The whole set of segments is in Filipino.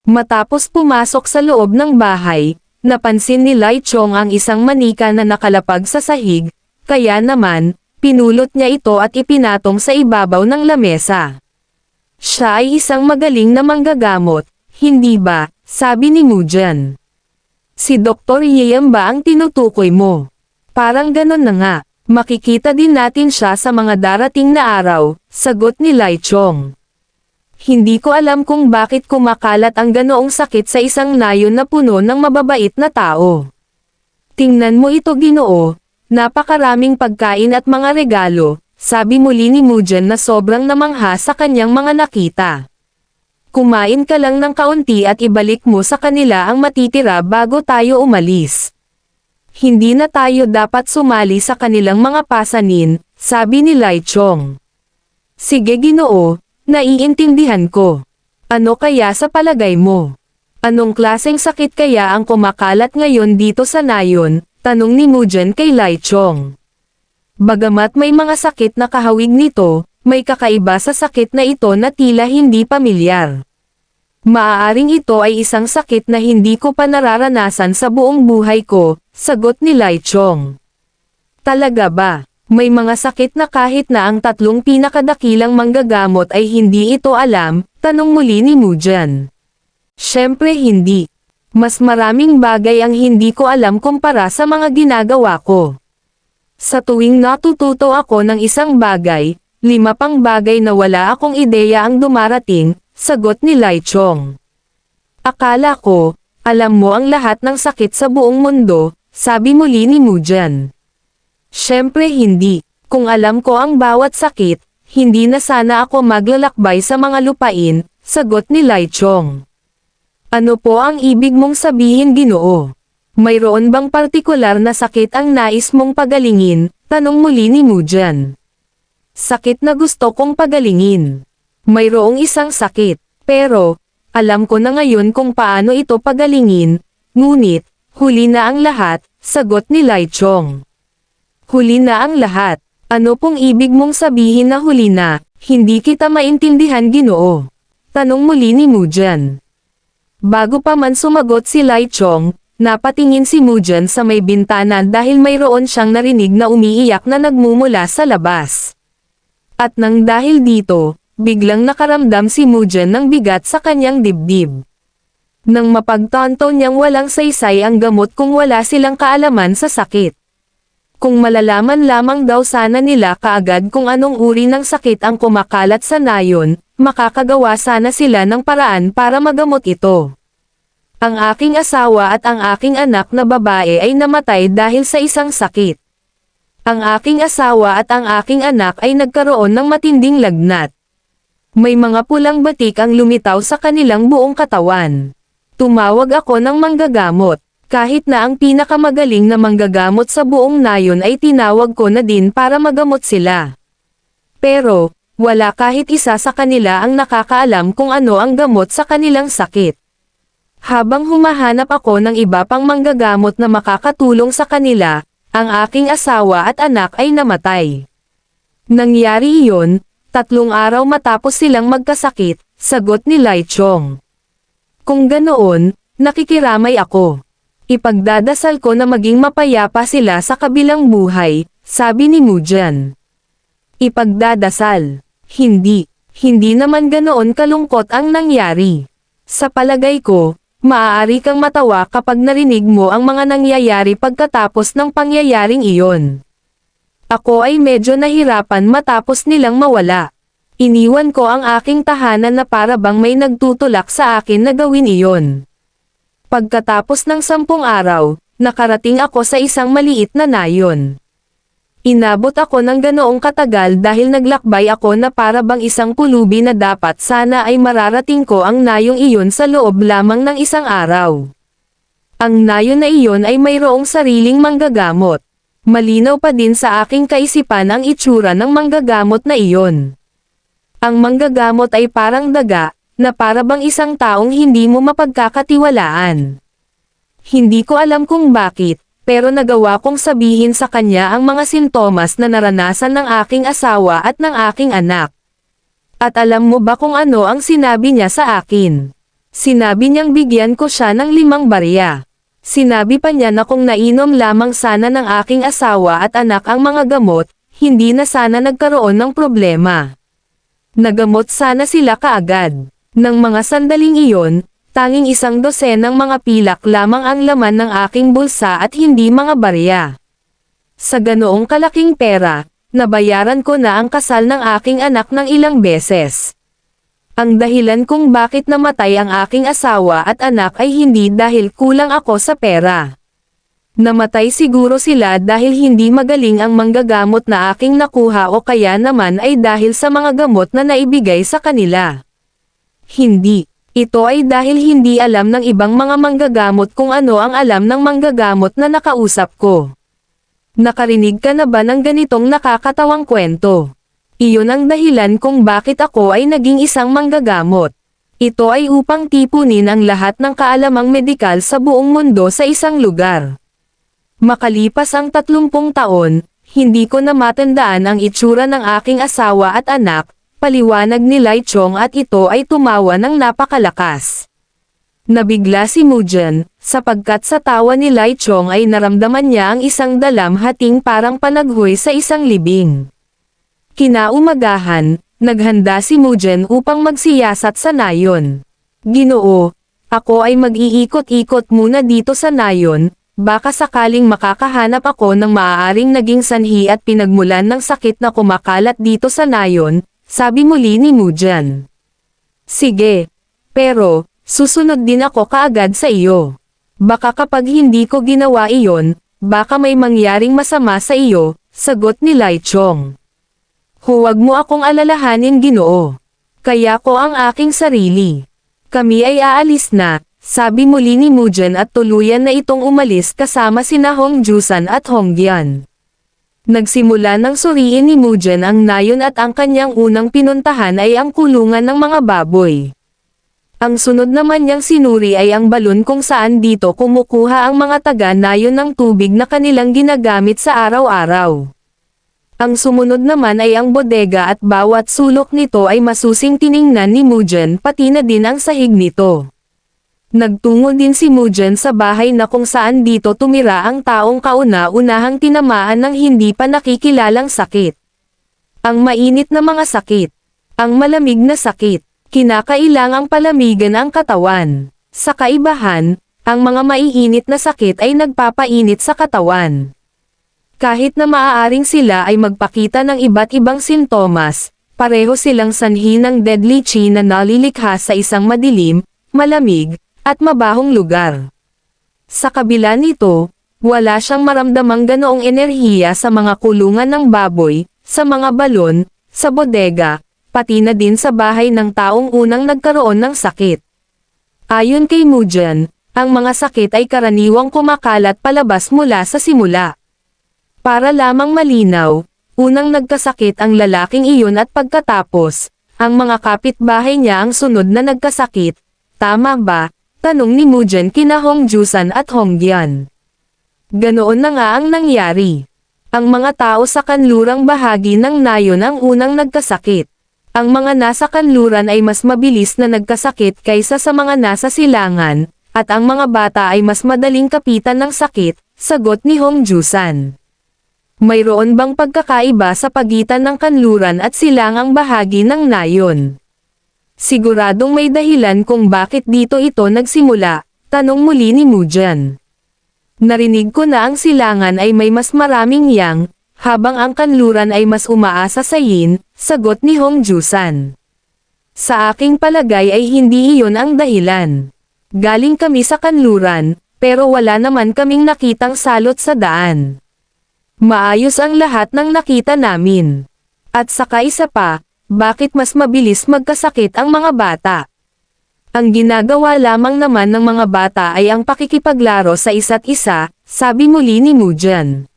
Matapos pumasok sa loob ng bahay, napansin ni Lai Chong ang isang manika na nakalapag sa sahig, kaya naman, pinulot niya ito at ipinatong sa ibabaw ng lamesa. Siya ay isang magaling na manggagamot, hindi ba? Sabi ni Mujan. Si Dr. Yeyam ba ang tinutukoy mo? Parang ganon na nga, makikita din natin siya sa mga darating na araw, sagot ni Lai Chong. Hindi ko alam kung bakit kumakalat ang ganoong sakit sa isang nayon na puno ng mababait na tao. Tingnan mo ito Ginoo, napakaraming pagkain at mga regalo, sabi muli ni Mujan na sobrang namangha sa kanyang mga nakita. Kumain ka lang ng kaunti at ibalik mo sa kanila ang matitira bago tayo umalis. Hindi na tayo dapat sumali sa kanilang mga pasanin, sabi ni Lai Chong. Sige Ginoo, naiintindihan ko. Ano kaya sa palagay mo? Anong klaseng sakit kaya ang kumakalat ngayon dito sa nayon? Tanong ni Mujan kay Lai Chong. Bagamat may mga sakit na kahawig nito, may kakaiba sa sakit na ito na tila hindi pamilyar. Maaaring ito ay isang sakit na hindi ko pa nararanasan sa buong buhay ko, sagot ni Lai Chong. Talaga ba? May mga sakit na kahit na ang tatlong pinakadakilang manggagamot ay hindi ito alam, tanong muli ni Mujan. Siyempre hindi. Mas maraming bagay ang hindi ko alam kumpara sa mga ginagawa ko. Sa tuwing natututo ako ng isang bagay, 5 pang bagay na wala akong ideya ang dumarating, sagot ni Lai Chong. Akala ko, alam mo ang lahat ng sakit sa buong mundo, sabi muli ni Mujan. Siyempre hindi. Kung alam ko ang bawat sakit, hindi na sana ako maglalakbay sa mga lupain, sagot ni Lai Chong. Ano po ang ibig mong sabihin Ginoo? Mayroon bang partikular na sakit ang nais mong pagalingin? Tanong muli ni Mujan. Sakit na gusto kong pagalingin. Mayroong isang sakit, pero, alam ko na ngayon kung paano ito pagalingin, ngunit, huli na ang lahat, sagot ni Lai Chong. Huli na ang lahat. Ano pong ibig mong sabihin na huli na? Hindi kita maintindihan Ginoo. Tanong muli ni Mujan. Bago pa man sumagot si Lai Chong, napatingin si Mujan sa may bintana dahil mayroon siyang narinig na umiiyak na nagmumula sa labas. At nang dahil dito, biglang nakaramdam si Mujan ng bigat sa kanyang dibdib. Nang mapagtanto niyang walang saysay ang gamot kung wala silang kaalaman sa sakit. Kung malalaman lamang daw sana nila kaagad kung anong uri ng sakit ang kumakalat sa nayon, makakagawa sana sila ng paraan para magamot ito. Ang aking asawa at ang aking anak na babae ay namatay dahil sa isang sakit. Ang aking asawa at ang aking anak ay nagkaroon ng matinding lagnat. May mga pulang batik ang lumitaw sa kanilang buong katawan. Tumawag ako ng manggagamot. Kahit na ang pinakamagaling na manggagamot sa buong nayon ay tinawag ko na din para magamot sila. Pero, wala kahit isa sa kanila ang nakakaalam kung ano ang gamot sa kanilang sakit. Habang humahanap ako ng iba pang manggagamot na makakatulong sa kanila, ang aking asawa at anak ay namatay. Nangyari iyon, 3 araw matapos silang magkasakit, sagot ni Lai Chong. Kung ganoon, nakikiramay ako. Ipagdadasal ko na maging mapayapa sila sa kabilang buhay, sabi ni Mujan. Ipagdadasal. Hindi. Hindi naman ganoon kalungkot ang nangyari. Sa palagay ko, maaari kang matawa kapag narinig mo ang mga nangyayari pagkatapos ng pangyayaring iyon. Ako ay medyo nahirapan matapos nilang mawala. Iniwan ko ang aking tahanan na para bang may nagtutulak sa akin na gawin iyon. Pagkatapos ng 10 araw, nakarating ako sa isang maliit na nayon. Inabot ako ng ganoong katagal dahil naglakbay ako na para bang isang pulubi na dapat sana ay mararating ko ang nayong iyon sa loob lamang ng 1 araw. Ang nayon na iyon ay mayroong sariling manggagamot. Malinaw pa din sa aking kaisipan ang itsura ng manggagamot na iyon. Ang manggagamot ay parang daga, na para bang isang taong hindi mo mapagkakatiwalaan. Hindi ko alam kung bakit, pero nagawa kong sabihin sa kanya ang mga sintomas na naranasan ng aking asawa at ng aking anak. At alam mo ba kung ano ang sinabi niya sa akin? Sinabi niyang bigyan ko siya ng 5 barya. Sinabi pa niya na kung nainom lamang sana ng aking asawa at anak ang mga gamot, hindi na sana nagkaroon ng problema. Nagamot sana sila kaagad. Nang mga sandaling iyon, tanging 1 dosenang mga pilak lamang ang laman ng aking bulsa at hindi mga barya. Sa ganoong kalaking pera, nabayaran ko na ang kasal ng aking anak ng ilang beses. Ang dahilan kung bakit namatay ang aking asawa at anak ay hindi dahil kulang ako sa pera. Namatay siguro sila dahil hindi magaling ang manggagamot na aking nakuha o kaya naman ay dahil sa mga gamot na naibigay sa kanila. Hindi. Ito ay dahil hindi alam ng ibang mga manggagamot kung ano ang alam ng manggagamot na nakausap ko. Nakarinig ka na ba ng ganitong nakakatawang kwento? Iyon ang dahilan kung bakit ako ay naging isang manggagamot. Ito ay upang tipunin ang lahat ng kaalamang medikal sa buong mundo sa isang lugar. Makalipas ang 30 taon, hindi ko na matandaan ang itsura ng aking asawa at anak, paliwanag ni Lai Chong at ito ay tumawa ng napakalakas. Nabigla si Mujan, sapagkat sa tawa ni Lai Chong ay naramdaman niya ang isang dalamhating parang panaghoy sa isang libing. Kinaumagahan, naghanda si Mujan upang magsiyasat sa nayon. Ginoo, ako ay mag-iikot-ikot muna dito sa nayon, baka sakaling makakahanap ako ng maaaring naging sanhi at pinagmulan ng sakit na kumakalat dito sa nayon, sabi muli ni Mujan. Sige, pero, susunod din ako kaagad sa iyo. Baka kapag hindi ko ginawa iyon, baka may mangyaring masama sa iyo, sagot ni Lai Chong. Huwag mo akong alalahanin, Ginoo. Kaya ko ang aking sarili. Kami ay aalis na, sabi muli ni Mujan at tuluyan na itong umalis kasama sina Hong Jusan at Hong Gian. Nagsimula ng suriin ni Mujan ang nayon at ang kanyang unang pinuntahan ay ang kulungan ng mga baboy. Ang sunod naman niyang sinuri ay ang balon kung saan dito kumukuha ang mga taga-nayon ng tubig na kanilang ginagamit sa araw-araw. Ang sumunod naman ay ang bodega at bawat sulok nito ay masusing tiningnan ni Mujan pati na din ang sahig nito. Nagtungo din si Mujan sa bahay na kung saan dito tumira ang taong kauna-unahang tinamaan ng hindi pa nakikilalang sakit. Ang mainit na mga sakit. Ang malamig na sakit. Kinakailangang palamigan ang katawan. Sa kaibahan, ang mga maiinit na sakit ay nagpapainit sa katawan. Kahit na maaaring sila ay magpakita ng iba't ibang sintomas, pareho silang sanhi ng deadly chi na nalilikha sa isang madilim, malamig, at mabahong lugar. Sa kabila nito, wala siyang maramdamang ganoong enerhiya sa mga kulungan ng baboy, sa mga balon, sa bodega, pati na din sa bahay ng taong unang nagkaroon ng sakit. Ayon kay Mujan, ang mga sakit ay karaniwang kumakalat palabas mula sa simula. Para lamang malinaw, unang nagkasakit ang lalaking iyon at pagkatapos, ang mga kapitbahay niya ang sunod na nagkasakit. Tama ba? Tanong ni Mujan kina Hong Jusan at Hong Gian. Ganoon na nga ang nangyari. Ang mga tao sa kanlurang bahagi ng nayon ang unang nagkasakit. Ang mga nasa kanluran ay mas mabilis na nagkasakit kaysa sa mga nasa silangan, at ang mga bata ay mas madaling kapitan ng sakit, sagot ni Hong Jusan. Mayroon bang pagkakaiba sa pagitan ng kanluran at silangang bahagi ng nayon? Siguradong may dahilan kung bakit dito ito nagsimula, tanong muli ni Mujan. Narinig ko na ang silangan ay may mas maraming yang, habang ang kanluran ay mas umaasa sa yin, sagot ni Hong Jusan. Sa aking palagay ay hindi iyon ang dahilan. Galing kami sa kanluran, pero wala naman kaming nakitang salot sa daan. Maayos ang lahat ng nakita namin. At saka isa pa, bakit mas mabilis magkasakit ang mga bata? Ang ginagawa lamang naman ng mga bata ay ang pakikipaglaro sa isa't isa, sabi muli ni Mujan.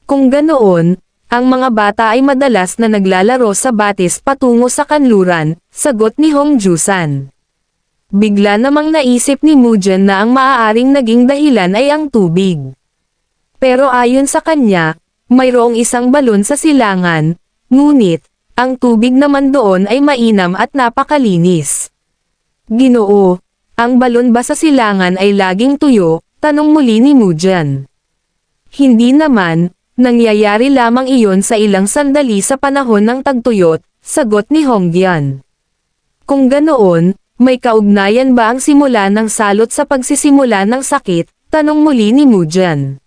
Kung ganoon, ang mga bata ay madalas na naglalaro sa batis patungo sa kanluran, sagot ni Hong Jusan. Bigla namang naisip ni Mujan na ang maaaring naging dahilan ay ang tubig. Pero ayon sa kanya, mayroong isang balon sa silangan, ngunit, ang tubig naman doon ay mainam at napakalinis. Ginoo, Ang balon ba sa silangan ay laging tuyo? Tanong muli ni Mujan. Hindi naman, nangyayari lamang iyon sa ilang sandali sa panahon ng tagtuyot, sagot ni Hongyan. Kung ganoon, may kaugnayan ba ang simula ng salot sa pagsisimula ng sakit? Tanong muli ni Mujan.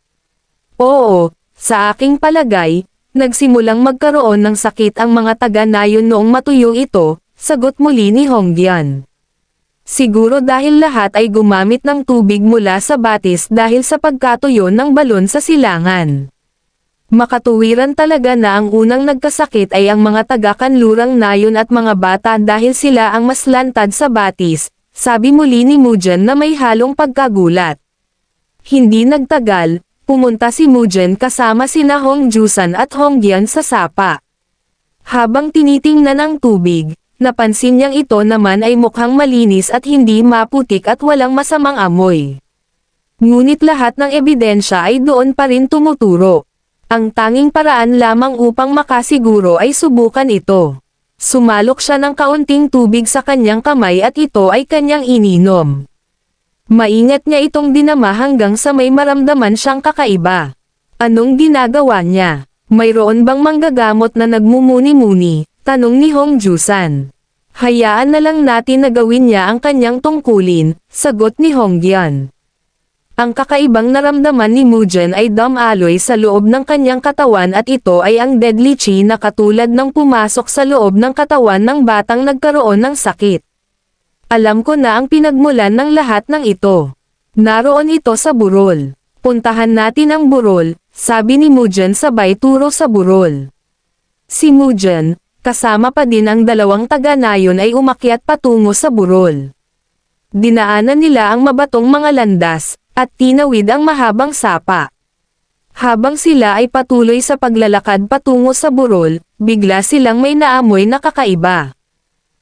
Oo, sa aking palagay, nagsimulang magkaroon ng sakit ang mga taga-nayon noong matuyong ito, sagot muli ni Hongyan. Siguro dahil lahat ay gumamit ng tubig mula sa batis dahil sa pagkatuyo ng balon sa silangan. Makatuwiran talaga na ang unang nagkasakit ay ang mga taga-kanlurang nayon at mga bata dahil sila ang mas lantad sa batis, sabi muli ni Mujan na may halong pagkagulat. Hindi nagtagal, pumunta si Mujan kasama sina Hongjusan at Hongyan sa sapa. Habang tinitingnan ang tubig, napansin niyang ito naman ay mukhang malinis at hindi maputik at walang masamang amoy. Ngunit lahat ng ebidensya ay doon pa rin tumuturo. Ang tanging paraan lamang upang makasiguro ay subukan ito. Sumalok siya ng kaunting tubig sa kanyang kamay at ito ay kanyang ininom. Maingat niya itong dinama hanggang sa may maramdaman siyang kakaiba. Anong ginagawa niya? Mayroon bang manggagamot na nagmumuni-muni? Tanong ni Hongjusan. Hayaan na lang natin na gawin niya ang kanyang tungkulin, sagot ni Hongyan. Ang kakaibang naramdaman ni Mujan ay dumaloy sa loob ng kanyang katawan at ito ay ang deadly chi na katulad ng pumasok sa loob ng katawan ng batang nagkaroon ng sakit. Alam ko na ang pinagmulan ng lahat ng ito. Naroon ito sa burol. Puntahan natin ang burol, sabi ni Mujan sabay turo sa burol. Si Mujan, kasama pa din ang dalawang taga-nayon ay umakyat patungo sa burol. Dinaanan nila ang mabatong mga landas, at tinawid ang mahabang sapa. Habang sila ay patuloy sa paglalakad patungo sa burol, bigla silang may naamoy na kakaiba.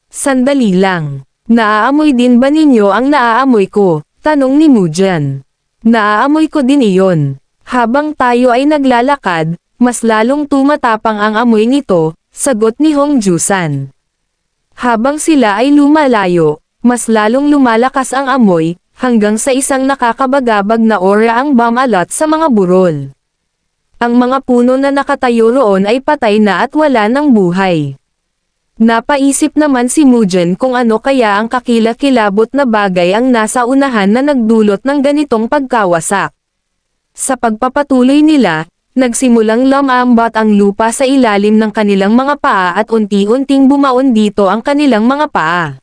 Sandali lang. Naaamoy din ba ninyo ang naaamoy ko? Tanong ni Mujan. Naaamoy ko din iyon. Habang tayo ay naglalakad, mas lalong tumatapang ang amoy nito, sagot ni Hongjusan. Habang sila ay lumalayo, mas lalong lumalakas ang amoy, hanggang sa isang nakakabagabag na aura ang bumalat sa mga burol. Ang mga puno na nakatayo roon ay patay na at wala ng buhay. Napaisip naman si Mujan kung ano kaya ang kakilakilabot na bagay ang nasa unahan na nagdulot ng ganitong pagkawasak. Sa pagpapatuloy nila, nagsimulang lumambot ang lupa sa ilalim ng kanilang mga paa at unti-unting bumaon dito ang kanilang mga paa.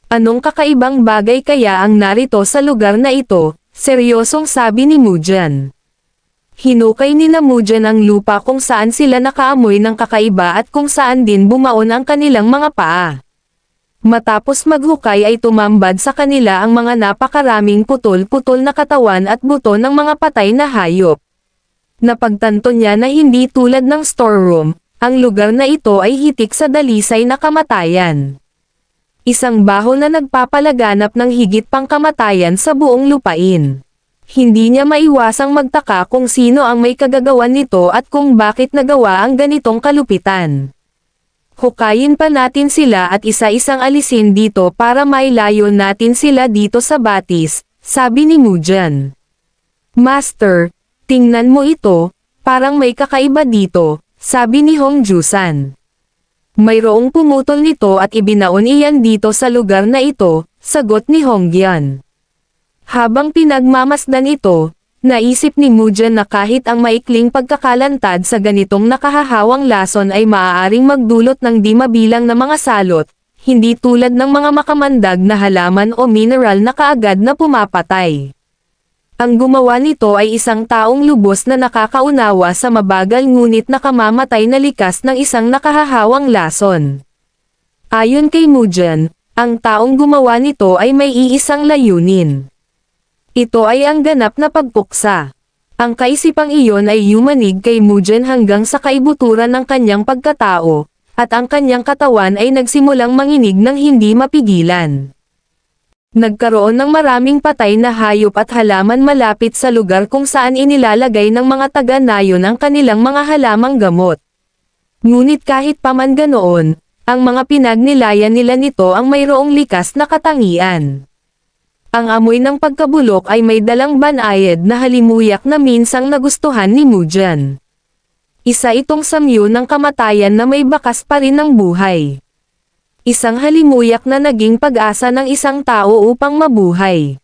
Anong kakaibang bagay kaya ang narito sa lugar na ito? Seryosong sabi ni Mujan. Hinukay ni Mujan ang lupa kung saan sila nakaamoy ng kakaiba at kung saan din bumaon ang kanilang mga paa. Matapos maghukay ay tumambad sa kanila ang mga napakaraming putol-putol na katawan at buto ng mga patay na hayop. Napagtanto niya na hindi tulad ng storeroom, ang lugar na ito ay hitik sa dalisay na kamatayan. Isang baho na nagpapalaganap ng higit pang kamatayan sa buong lupain. Hindi niya maiwasang magtaka kung sino ang may kagagawan nito at kung bakit nagawa ang ganitong kalupitan. Hukayin pa natin sila at isa-isang alisin dito para mailayo natin sila dito sa batis, sabi ni Mujan. Master, tingnan mo ito, parang may kakaiba dito, sabi ni Hongjusan. Mayroong pumutol nito at ibinaon iyan dito sa lugar na ito, sagot ni Hongyan. Habang pinagmamasdan ito, naisip ni Mujan na kahit ang maikling pagkakalantad sa ganitong nakahahawang lason ay maaaring magdulot ng di mabilang na mga salot, hindi tulad ng mga makamandag na halaman o mineral na kaagad na pumapatay. Ang gumawa nito ay isang taong lubos na nakakaunawa sa mabagal ngunit nakamamatay na likas ng isang nakahahawang lason. Ayon kay Mujan, ang taong gumawa nito ay may iisang layunin. Ito ay ang ganap na pagpuksa. Ang kaisipang iyon ay yumanig kay Mujan hanggang sa kaibuturan ng kanyang pagkatao, at ang kanyang katawan ay nagsimulang manginig ng hindi mapigilan. Nagkaroon ng maraming patay na hayop at halaman malapit sa lugar kung saan inilalagay ng mga taga-nayon ang kanilang mga halamang gamot. Ngunit kahit paman ganoon, ang mga pinagnilayan nila nito ang mayroong likas na katangian. Ang amoy ng pagkabulok ay may dalang banayad na halimuyak na minsang nagustuhan ni Mujan. Isa itong samyo ng kamatayan na may bakas pa rin ng buhay. Isang halimuyak na naging pag-asa ng isang tao upang mabuhay.